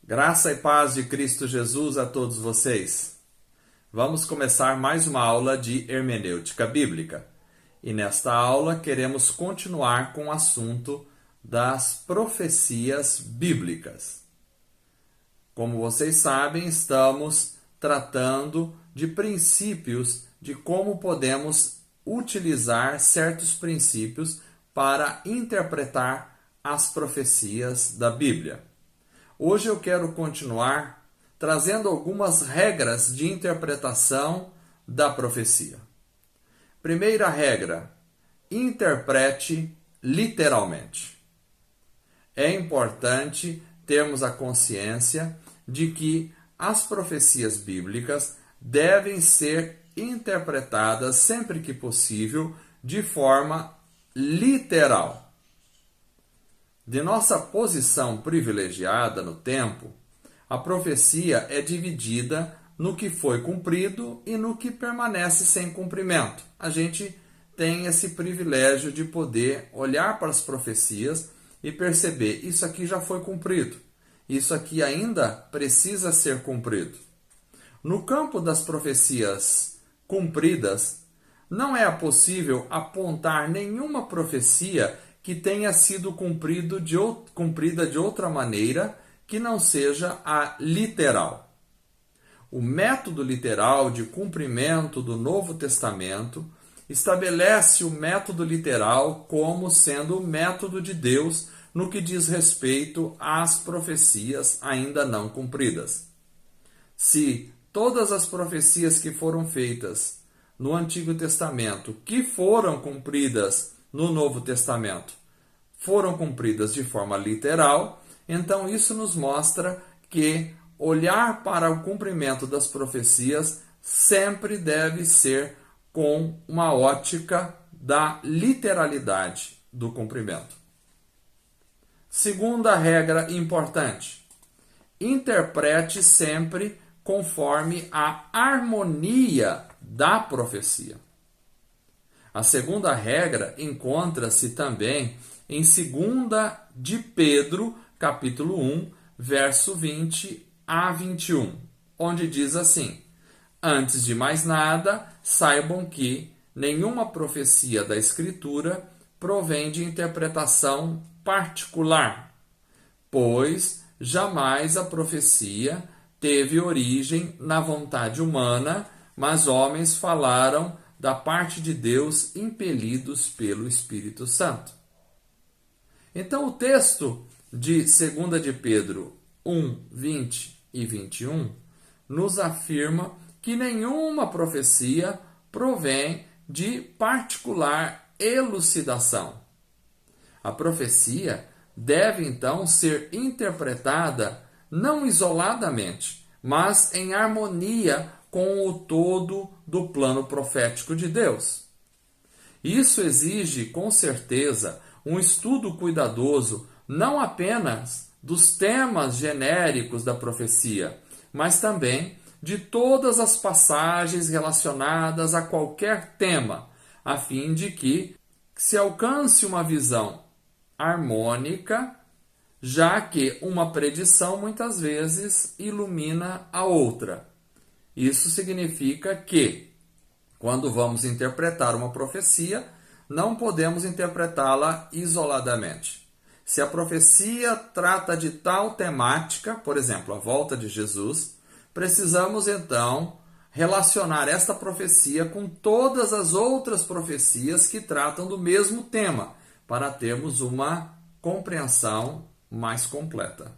Graça e paz de Cristo Jesus a todos vocês. Vamos começar mais uma aula de hermenêutica bíblica. E nesta aula queremos continuar com o assunto das profecias bíblicas. Como vocês sabem, estamos tratando de princípios de como podemos utilizar certos princípios para interpretar as profecias da Bíblia. Hoje eu quero continuar trazendo algumas regras de interpretação da profecia. Primeira regra: interprete literalmente. É importante termos a consciência de que as profecias bíblicas devem ser interpretadas sempre que possível de forma literal. De nossa posição privilegiada no tempo, a profecia é dividida no que foi cumprido e no que permanece sem cumprimento. A gente tem esse privilégio de poder olhar para as profecias e perceber: isso aqui já foi cumprido, isso aqui ainda precisa ser cumprido. No campo das profecias cumpridas, não é possível apontar nenhuma profecia que tenha sido cumprida de outra maneira que não seja a literal. O método literal de cumprimento do Novo Testamento estabelece o método literal como sendo o método de Deus no que diz respeito às profecias ainda não cumpridas. Se todas as profecias que foram feitas no Antigo Testamento, que foram cumpridas no Novo Testamento, foram cumpridas de forma literal, então isso nos mostra que olhar para o cumprimento das profecias sempre deve ser com uma ótica da literalidade do cumprimento. Segunda regra importante: interprete sempre conforme a harmonia da profecia. A segunda regra encontra-se também em 2 de Pedro, capítulo 1, verso 20 a 21, onde diz assim: antes de mais nada, saibam que nenhuma profecia da Escritura provém de interpretação particular, pois jamais a profecia teve origem na vontade humana, mas homens falaram da parte de Deus impelidos pelo Espírito Santo. Então o texto de 2 de Pedro 1, 20 e 21 nos afirma que nenhuma profecia provém de particular elucidação. A profecia deve então ser interpretada não isoladamente, mas em harmonia com o todo do plano profético de Deus. Isso exige, com certeza, um estudo cuidadoso não apenas dos temas genéricos da profecia, mas também de todas as passagens relacionadas a qualquer tema, a fim de que se alcance uma visão harmônica, já que uma predição muitas vezes ilumina a outra. Isso significa que, quando vamos interpretar uma profecia, não podemos interpretá-la isoladamente. Se a profecia trata de tal temática, por exemplo, a volta de Jesus, precisamos então relacionar esta profecia com todas as outras profecias que tratam do mesmo tema, para termos uma compreensão mais completa.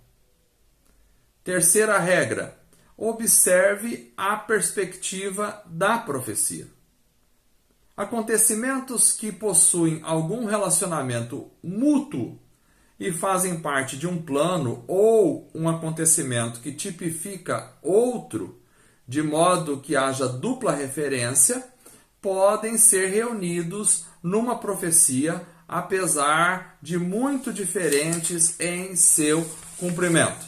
Terceira regra: observe a perspectiva da profecia. Acontecimentos que possuem algum relacionamento mútuo e fazem parte de um plano ou um acontecimento que tipifica outro, de modo que haja dupla referência, podem ser reunidos numa profecia, apesar de muito diferentes em seu cumprimento.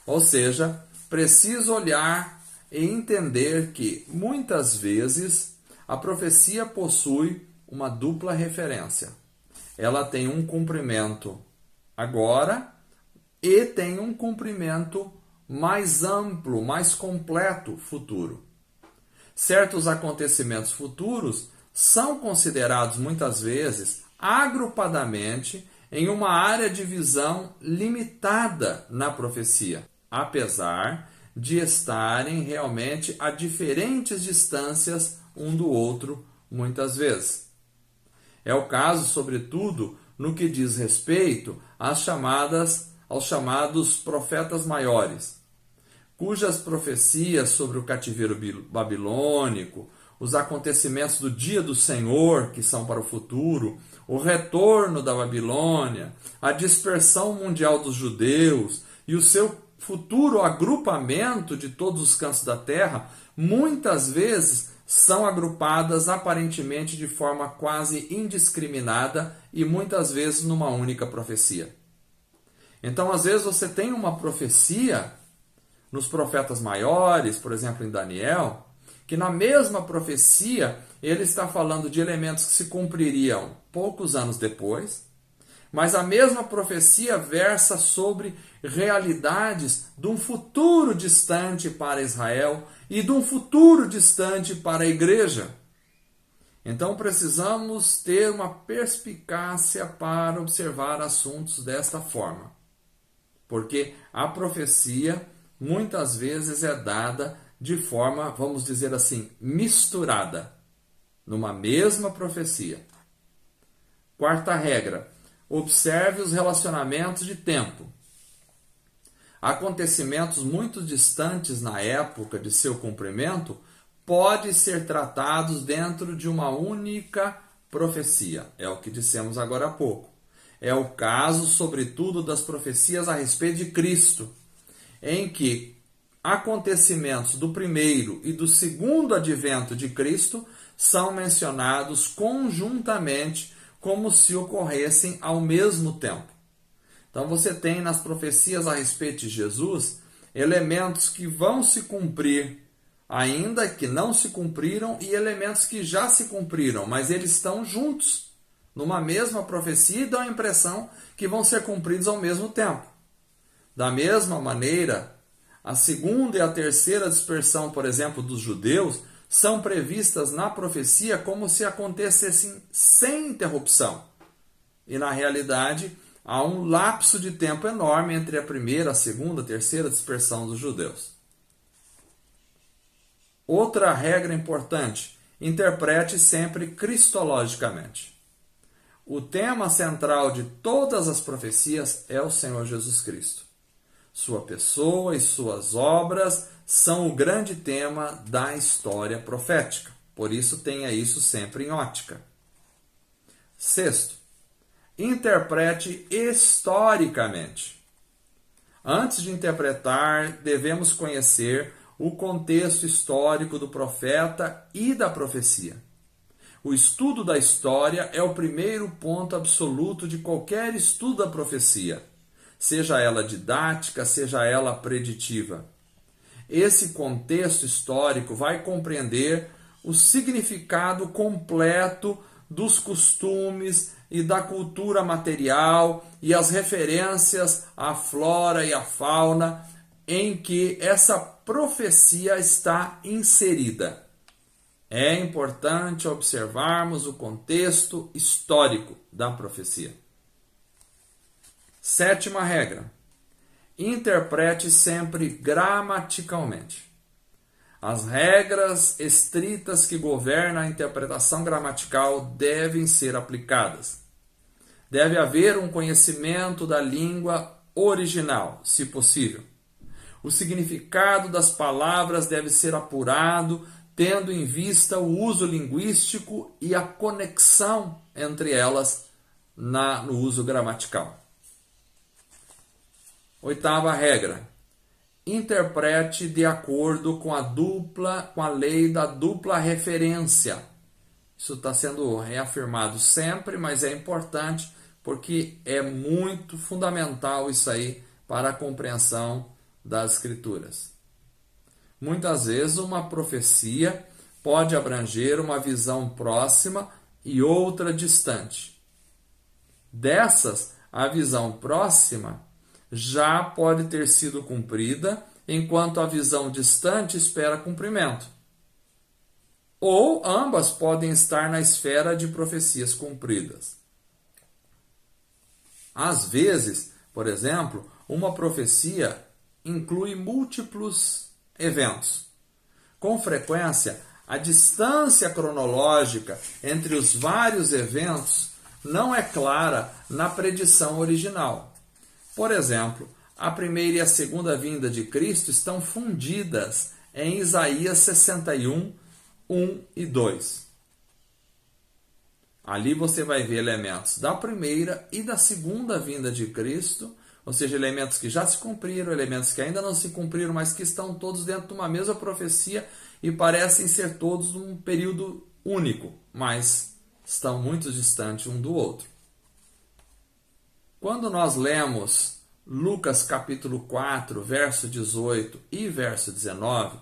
Ou seja, preciso olhar e entender que, muitas vezes, a profecia possui uma dupla referência. Ela tem um cumprimento agora, e tem um cumprimento mais amplo, mais completo futuro. Certos acontecimentos futuros são considerados muitas vezes agrupadamente em uma área de visão limitada na profecia, apesar de estarem realmente a diferentes distâncias um do outro muitas vezes. É o caso, sobretudo, no que diz respeito aos chamados profetas maiores, cujas profecias sobre o cativeiro babilônico, os acontecimentos do dia do Senhor, que são para o futuro, o retorno da Babilônia, a dispersão mundial dos judeus e o seu futuro agrupamento de todos os cantos da terra, muitas vezes são agrupadas aparentemente de forma quase indiscriminada e muitas vezes numa única profecia. Então, às vezes, você tem uma profecia nos profetas maiores, por exemplo, em Daniel, que na mesma profecia ele está falando de elementos que se cumpririam poucos anos depois, mas a mesma profecia versa sobre realidades de um futuro distante para Israel e de um futuro distante para a igreja. Então precisamos ter uma perspicácia para observar assuntos desta forma, porque a profecia muitas vezes é dada de forma, vamos dizer assim, misturada, numa mesma profecia. Quarta regra: observe os relacionamentos de tempo. Acontecimentos muito distantes na época de seu cumprimento podem ser tratados dentro de uma única profecia. É o que dissemos agora há pouco. É o caso, sobretudo, das profecias a respeito de Cristo, em que acontecimentos do primeiro e do segundo advento de Cristo são mencionados conjuntamente como se ocorressem ao mesmo tempo. Então você tem nas profecias a respeito de Jesus elementos que vão se cumprir, ainda que não se cumpriram, e elementos que já se cumpriram, mas eles estão juntos numa mesma profecia e dão a impressão que vão ser cumpridos ao mesmo tempo. Da mesma maneira, a segunda e a terceira dispersão, por exemplo, dos judeus, são previstas na profecia como se acontecessem sem interrupção. E na realidade, há um lapso de tempo enorme entre a primeira, a segunda, a terceira dispersão dos judeus. Outra regra importante: interprete sempre cristologicamente. O tema central de todas as profecias é o Senhor Jesus Cristo. Sua pessoa e suas obras são o grande tema da história profética. Por isso, tenha isso sempre em ótica. Sexto, interprete historicamente. Antes de interpretar, devemos conhecer o contexto histórico do profeta e da profecia. O estudo da história é o primeiro ponto absoluto de qualquer estudo da profecia, seja ela didática, seja ela preditiva. Esse contexto histórico vai compreender o significado completo dos costumes e da cultura material e as referências à flora e à fauna em que essa profecia está inserida. É importante observarmos o contexto histórico da profecia. Sétima regra: interprete sempre gramaticalmente. As regras estritas que governam a interpretação gramatical devem ser aplicadas. Deve haver um conhecimento da língua original, se possível. O significado das palavras deve ser apurado, tendo em vista o uso linguístico e a conexão entre elas no uso gramatical. Oitava regra: interprete de acordo com a lei da dupla referência. Isso está sendo reafirmado sempre, mas é importante porque é muito fundamental isso aí para a compreensão das Escrituras. Muitas vezes uma profecia pode abranger uma visão próxima e outra distante. Dessas, a visão próxima já pode ter sido cumprida, enquanto a visão distante espera cumprimento. Ou ambas podem estar na esfera de profecias cumpridas. Às vezes, por exemplo, uma profecia inclui múltiplos eventos. Com frequência, a distância cronológica entre os vários eventos não é clara na predição original. Por exemplo, a primeira e a segunda vinda de Cristo estão fundidas em Isaías 61, 1 e 2. Ali você vai ver elementos da primeira e da segunda vinda de Cristo, ou seja, elementos que já se cumpriram, elementos que ainda não se cumpriram, mas que estão todos dentro de uma mesma profecia e parecem ser todos num período único, mas estão muito distantes um do outro. Quando nós lemos Lucas capítulo 4, verso 18 e verso 19,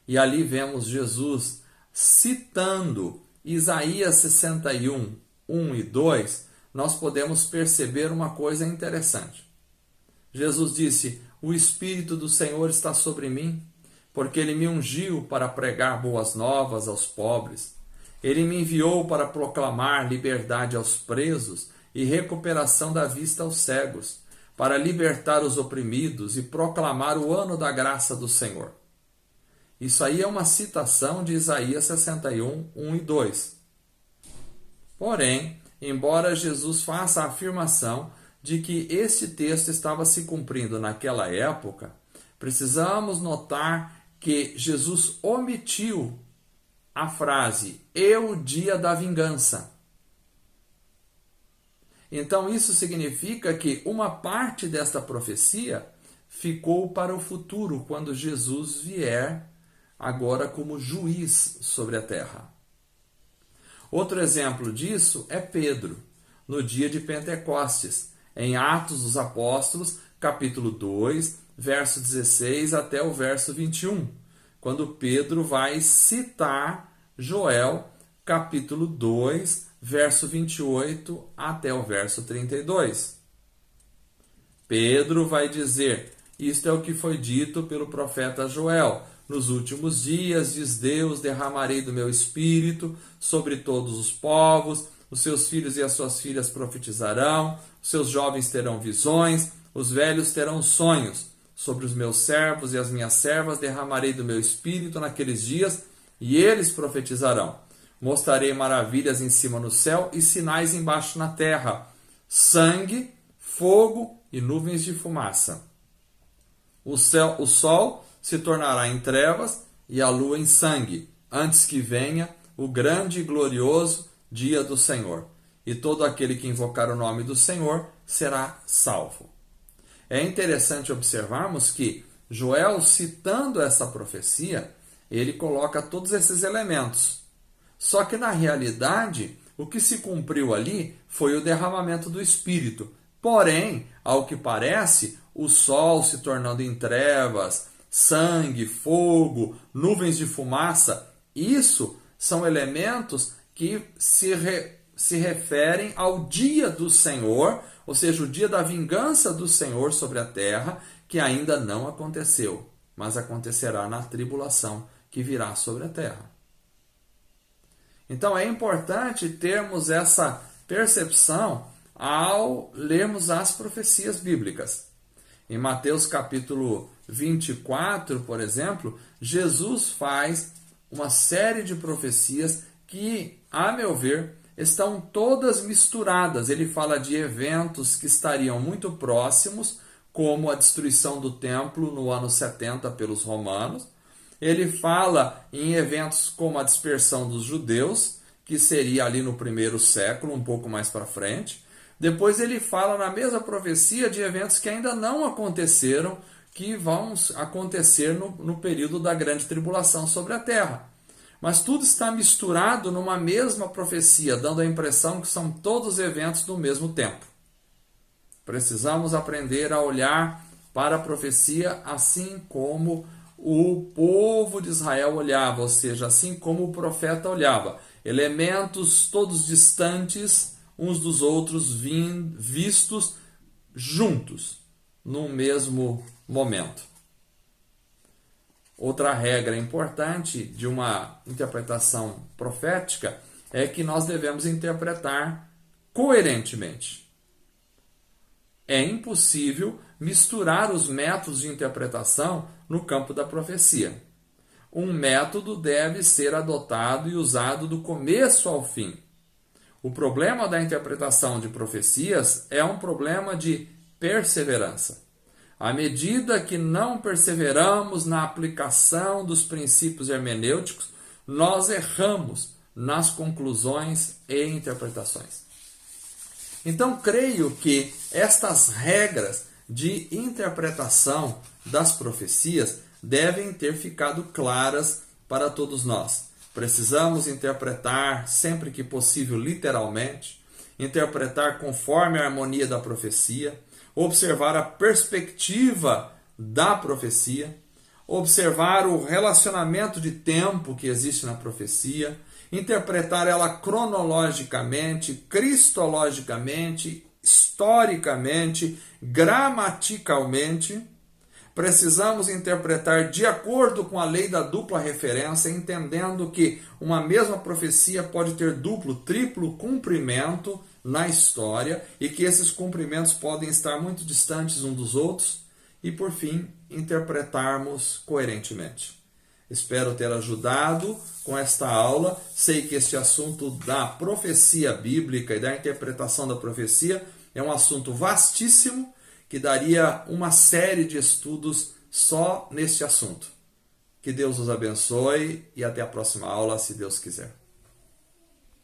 e ali vemos Jesus citando Isaías 61, 1 e 2, nós podemos perceber uma coisa interessante. Jesus disse: "O Espírito do Senhor está sobre mim, porque Ele me ungiu para pregar boas novas aos pobres. Ele me enviou para proclamar liberdade aos presos e recuperação da vista aos cegos, para libertar os oprimidos e proclamar o ano da graça do Senhor." Isso aí é uma citação de Isaías 61, 1 e 2. Porém, embora Jesus faça a afirmação de que este texto estava se cumprindo naquela época, precisamos notar que Jesus omitiu a frase "e o dia da vingança". Então isso significa que uma parte desta profecia ficou para o futuro, quando Jesus vier agora como juiz sobre a terra. Outro exemplo disso é Pedro, no dia de Pentecostes, em Atos dos Apóstolos, capítulo 2, verso 16 até o verso 21, quando Pedro vai citar Joel, capítulo 2, verso 28 até o verso 32. Pedro vai dizer: "Isto é o que foi dito pelo profeta Joel. Nos últimos dias, diz Deus, derramarei do meu espírito sobre todos os povos, os seus filhos e as suas filhas profetizarão, os seus jovens terão visões, os velhos terão sonhos. Sobre os meus servos e as minhas servas derramarei do meu espírito naqueles dias, e eles profetizarão. Mostrarei maravilhas em cima no céu e sinais embaixo na terra: sangue, fogo e nuvens de fumaça. O sol se tornará em trevas e a lua em sangue, antes que venha o grande e glorioso dia do Senhor. E todo aquele que invocar o nome do Senhor será salvo." É interessante observarmos que Joel, citando essa profecia, ele coloca todos esses elementos. Só que na realidade, o que se cumpriu ali foi o derramamento do Espírito. Porém, ao que parece, o sol se tornando em trevas, sangue, fogo, nuvens de fumaça, isso são elementos que se referem ao dia do Senhor, ou seja, o dia da vingança do Senhor sobre a terra, que ainda não aconteceu, mas acontecerá na tribulação que virá sobre a terra. Então é importante termos essa percepção ao lermos as profecias bíblicas. Em Mateus capítulo 24, por exemplo, Jesus faz uma série de profecias que, a meu ver, estão todas misturadas. Ele fala de eventos que estariam muito próximos, como a destruição do templo no ano 70 pelos romanos. Ele fala em eventos como a dispersão dos judeus, que seria ali no primeiro século, um pouco mais para frente. Depois ele fala na mesma profecia de eventos que ainda não aconteceram, que vão acontecer no período da grande tribulação sobre a terra. Mas tudo está misturado numa mesma profecia, dando a impressão que são todos eventos do mesmo tempo. Precisamos aprender a olhar para a profecia assim como o povo de Israel olhava, ou seja, assim como o profeta olhava. Elementos todos distantes uns dos outros vistos juntos. no mesmo momento. Outra regra importante de uma interpretação profética é que nós devemos interpretar coerentemente. É impossível misturar os métodos de interpretação no campo da profecia. Um método deve ser adotado e usado do começo ao fim. O problema da interpretação de profecias é um problema de perseverança. À medida que não perseveramos na aplicação dos princípios hermenêuticos, nós erramos nas conclusões e interpretações. Então, creio que estas regras de interpretação das profecias devem ter ficado claras para todos nós. Precisamos interpretar sempre que possível literalmente, interpretar conforme a harmonia da profecia, observar a perspectiva da profecia, observar o relacionamento de tempo que existe na profecia, interpretar ela cronologicamente, cristologicamente, historicamente, gramaticalmente. Precisamos interpretar de acordo com a lei da dupla referência, entendendo que uma mesma profecia pode ter duplo, triplo cumprimento na história e que esses cumprimentos podem estar muito distantes uns dos outros. E, por fim, interpretarmos coerentemente. Espero ter ajudado com esta aula. Sei que este assunto da profecia bíblica e da interpretação da profecia é um assunto vastíssimo, que daria uma série de estudos só neste assunto. Que Deus os abençoe e até a próxima aula, se Deus quiser.